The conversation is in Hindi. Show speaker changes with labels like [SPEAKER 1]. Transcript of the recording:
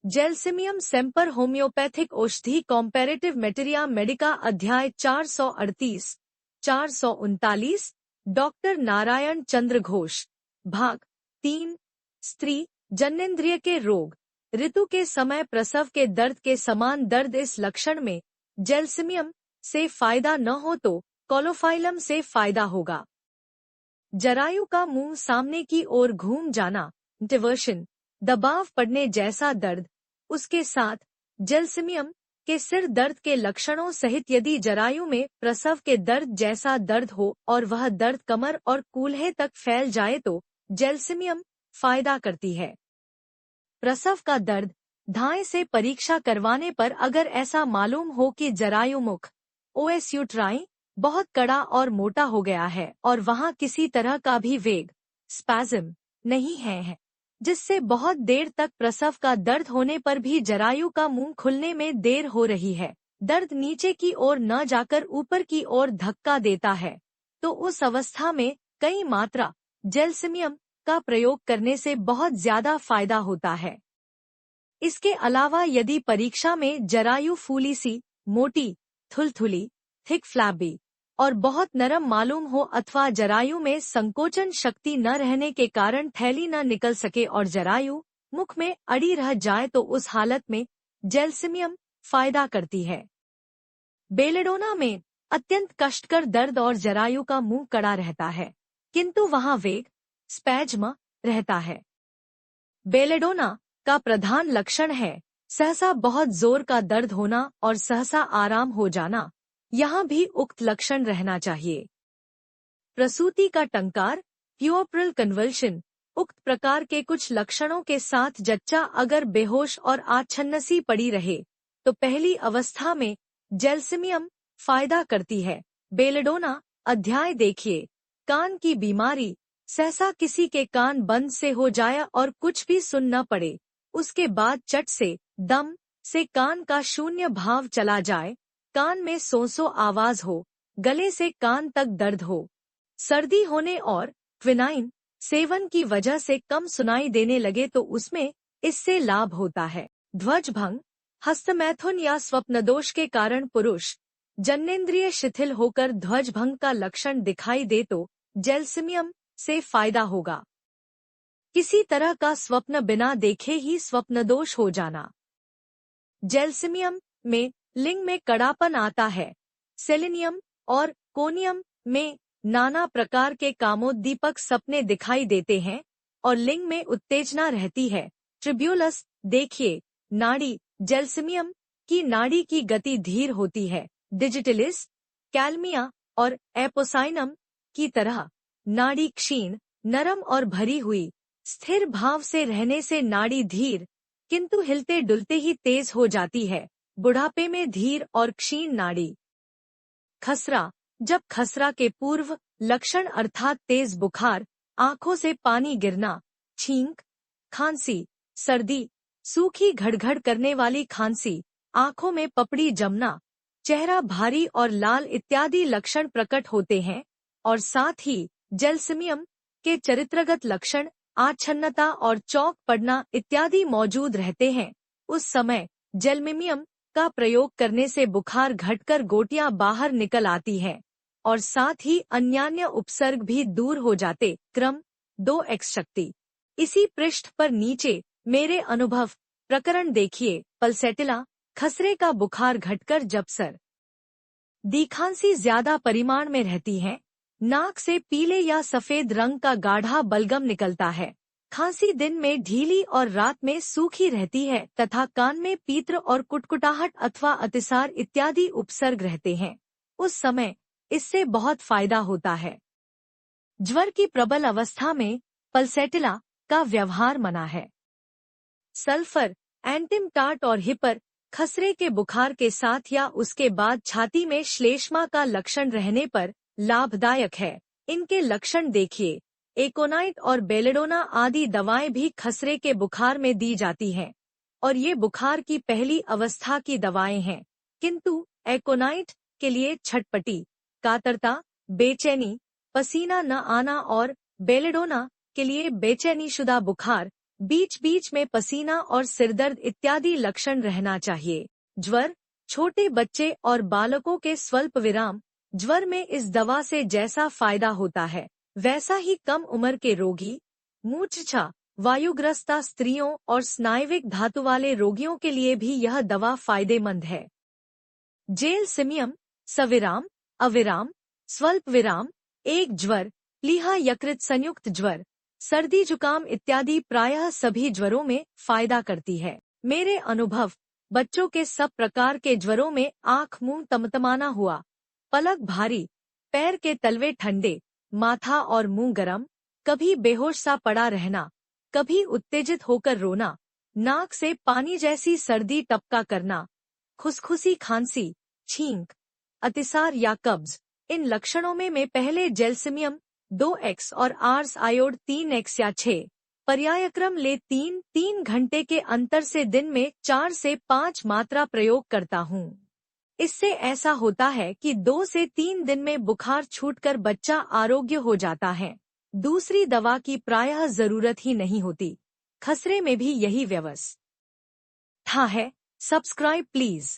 [SPEAKER 1] जेल्सिमियम सेम्पर होम्योपैथिक औषधि कॉम्पैरेटिव मेटेरिया मेडिका अध्याय 438 439 डॉक्टर नारायण चंद्र घोष भाग 3 स्त्री जननेंद्रिय के रोग ऋतु के समय प्रसव के दर्द के समान दर्द। इस लक्षण में जेल्सिमियम से फायदा न हो तो कोलोफाइलम से फायदा होगा। जरायु का मुंह सामने की ओर घूम जाना, डिवर्शन, दबाव पड़ने जैसा दर्द, उसके साथ जेल्सिमियम के सिर दर्द के लक्षणों सहित यदि जरायु में प्रसव के दर्द जैसा दर्द हो और वह दर्द कमर और कूल्हे तक फैल जाए तो जेल्सिमियम फायदा करती है। प्रसव का दर्द धाए से परीक्षा करवाने पर अगर ऐसा मालूम हो कि जरायु मुख ओएस यूट्राइन बहुत कड़ा और मोटा हो गया है और वहां किसी तरह का भी वेग स्पैज्म नहीं है, जिससे बहुत देर तक प्रसव का दर्द होने पर भी जरायु का मुंह खुलने में देर हो रही है, दर्द नीचे की ओर न जाकर ऊपर की ओर धक्का देता है, तो उस अवस्था में कई मात्रा जेल्सिमियम का प्रयोग करने से बहुत ज्यादा फायदा होता है। इसके अलावा यदि परीक्षा में जरायु फूली सी, मोटी, थुलथुली, थिक फ्लैबी और बहुत नरम मालूम हो अथवा जरायु में संकोचन शक्ति न रहने के कारण थैली न निकल सके और जरायु मुख में अड़ी रह जाए तो उस हालत में जेल्सिमियम फायदा करती है। बेलेडोना में अत्यंत कष्टकर दर्द और जरायु का मुंह कड़ा रहता है, किंतु वहां वेग स्पैज्म रहता है। बेलेडोना का प्रधान लक्षण है सहसा बहुत जोर का दर्द होना और सहसा आराम हो जाना, यहाँ भी उक्त लक्षण रहना चाहिए। प्रसूति का टंकार, प्यूअर्प्रल कन्वल्शन, उक्त प्रकार के कुछ लक्षणों के साथ जच्चा अगर बेहोश और आच्छन्नसी पड़ी रहे तो पहली अवस्था में जेल्सिमियम फायदा करती है। बेलेडोना अध्याय देखिए। कान की बीमारी, सहसा किसी के कान बंद से हो जाए और कुछ भी सुन न पड़े, उसके बाद चट से दम से कान का शून्य भाव चला जाए, कान में सोंसो आवाज हो, गले से कान तक दर्द हो, सर्दी होने और क्विनाइन सेवन की वजह से कम सुनाई देने लगे तो उसमें इससे लाभ होता है। ध्वजभंग, हस्तमैथुन या स्वप्नदोष के कारण पुरुष जननेंद्रिय शिथिल होकर ध्वजभंग का लक्षण दिखाई दे तो जेल्सिमियम से फायदा होगा। किसी तरह का स्वप्न बिना देखे ही स्वप्नदोष हो जाना। जेल्सिमियम में लिंग में कड़ापन आता है। सेलेनियम और कोनियम में नाना प्रकार के कामोद्दीपक सपने दिखाई देते हैं और लिंग में उत्तेजना रहती है। ट्रिब्यूलस देखिए। नाड़ी, जेल्सिमियम की नाड़ी की गति धीर होती है। डिजिटलिस, कैल्मिया और एपोसाइनम की तरह नाड़ी क्षीण, नरम और भरी हुई, स्थिर भाव से रहने से नाड़ी धीर किंतु हिलते डुलते ही तेज हो जाती है। बुढ़ापे में धीर और क्षीण नाड़ी। खसरा, जब खसरा के पूर्व लक्षण अर्थात तेज बुखार, आंखों से पानी गिरना, छींक, खांसी, सर्दी, सूखी घड़घड़ करने वाली खांसी, आंखों में पपड़ी जमना, चेहरा भारी और लाल इत्यादि लक्षण प्रकट होते हैं और साथ ही जेल्सिमियम के चरित्रगत लक्षण आच्छन्नता और चौंक पड़ना इत्यादि मौजूद रहते हैं। उस समय जेल्सिमियम का प्रयोग करने से बुखार घटकर गोटियां बाहर निकल आती हैं और साथ ही अन्यान्य उपसर्ग भी दूर हो जाते। क्रम 2x शक्ति। इसी पृष्ठ पर नीचे मेरे अनुभव प्रकरण देखिए। पल्सेटिला, खसरे का बुखार घटकर जब सर दी खांसी ज्यादा परिमाण में रहती है, नाक से पीले या सफेद रंग का गाढ़ा बलगम निकलता है, खांसी दिन में ढीली और रात में सूखी रहती है तथा कान में पीत्र और कुटकुटाहट अथवा अतिसार इत्यादि उपसर्ग रहते हैं, उस समय इससे बहुत फायदा होता है। ज्वर की प्रबल अवस्था में पल्सेटिला का व्यवहार मना है। सल्फर, एंटिमटाट और हिपर खसरे के बुखार के साथ या उसके बाद छाती में श्लेष्मा का लक्षण रहने पर लाभदायक है। इनके लक्षण देखिए। एकोनाइट और बेलेडोना आदि दवाएं भी खसरे के बुखार में दी जाती हैं और ये बुखार की पहली अवस्था की दवाएं हैं, किंतु एकोनाइट के लिए छटपटी, कातरता, बेचैनी, पसीना न आना और बेलेडोना के लिए बेचैनीशुदा बुखार बीच बीच में पसीना और सिरदर्द इत्यादि लक्षण रहना चाहिए। ज्वर, छोटे बच्चे और बालकों के स्वल्प विराम ज्वर में इस दवा से जैसा फायदा होता है, वैसा ही कम उम्र के रोगी, मूर्छा, वायुग्रस्ता स्त्रियों और स्नायुविक धातु वाले रोगियों के लिए भी यह दवा फायदेमंद है। जेलसिमियम, सविराम, अविराम, स्वल्प विराम, एक ज्वर, प्लीहा यकृत संयुक्त ज्वर, सर्दी जुकाम इत्यादि प्रायः सभी ज्वरों में फायदा करती है। मेरे अनुभव, बच्चों के सब प्रकार के ज्वरों में आंख मुंह तमतमाना हुआ, पलक भारी, पैर के तलवे ठंडे, माथा और मुंह गरम, कभी बेहोश सा पड़ा रहना, कभी उत्तेजित होकर रोना, नाक से पानी जैसी सर्दी टपका करना, खुसखुसी खांसी, छींक, अतिसार या कब्ज, इन लक्षणों में मैं पहले जेलसिमियम 2x और आर्स आयोड 3x या 6 पर्यायक्रम ले 3 घंटे के अंतर से दिन में 4 से 5 मात्रा प्रयोग करता हूँ। इससे ऐसा होता है कि 2 से 3 दिन में बुखार छूटकर बच्चा आरोग्य हो जाता है। दूसरी दवा की प्रायः जरूरत ही नहीं होती। खसरे में भी यही व्यवस्था है। Subscribe please.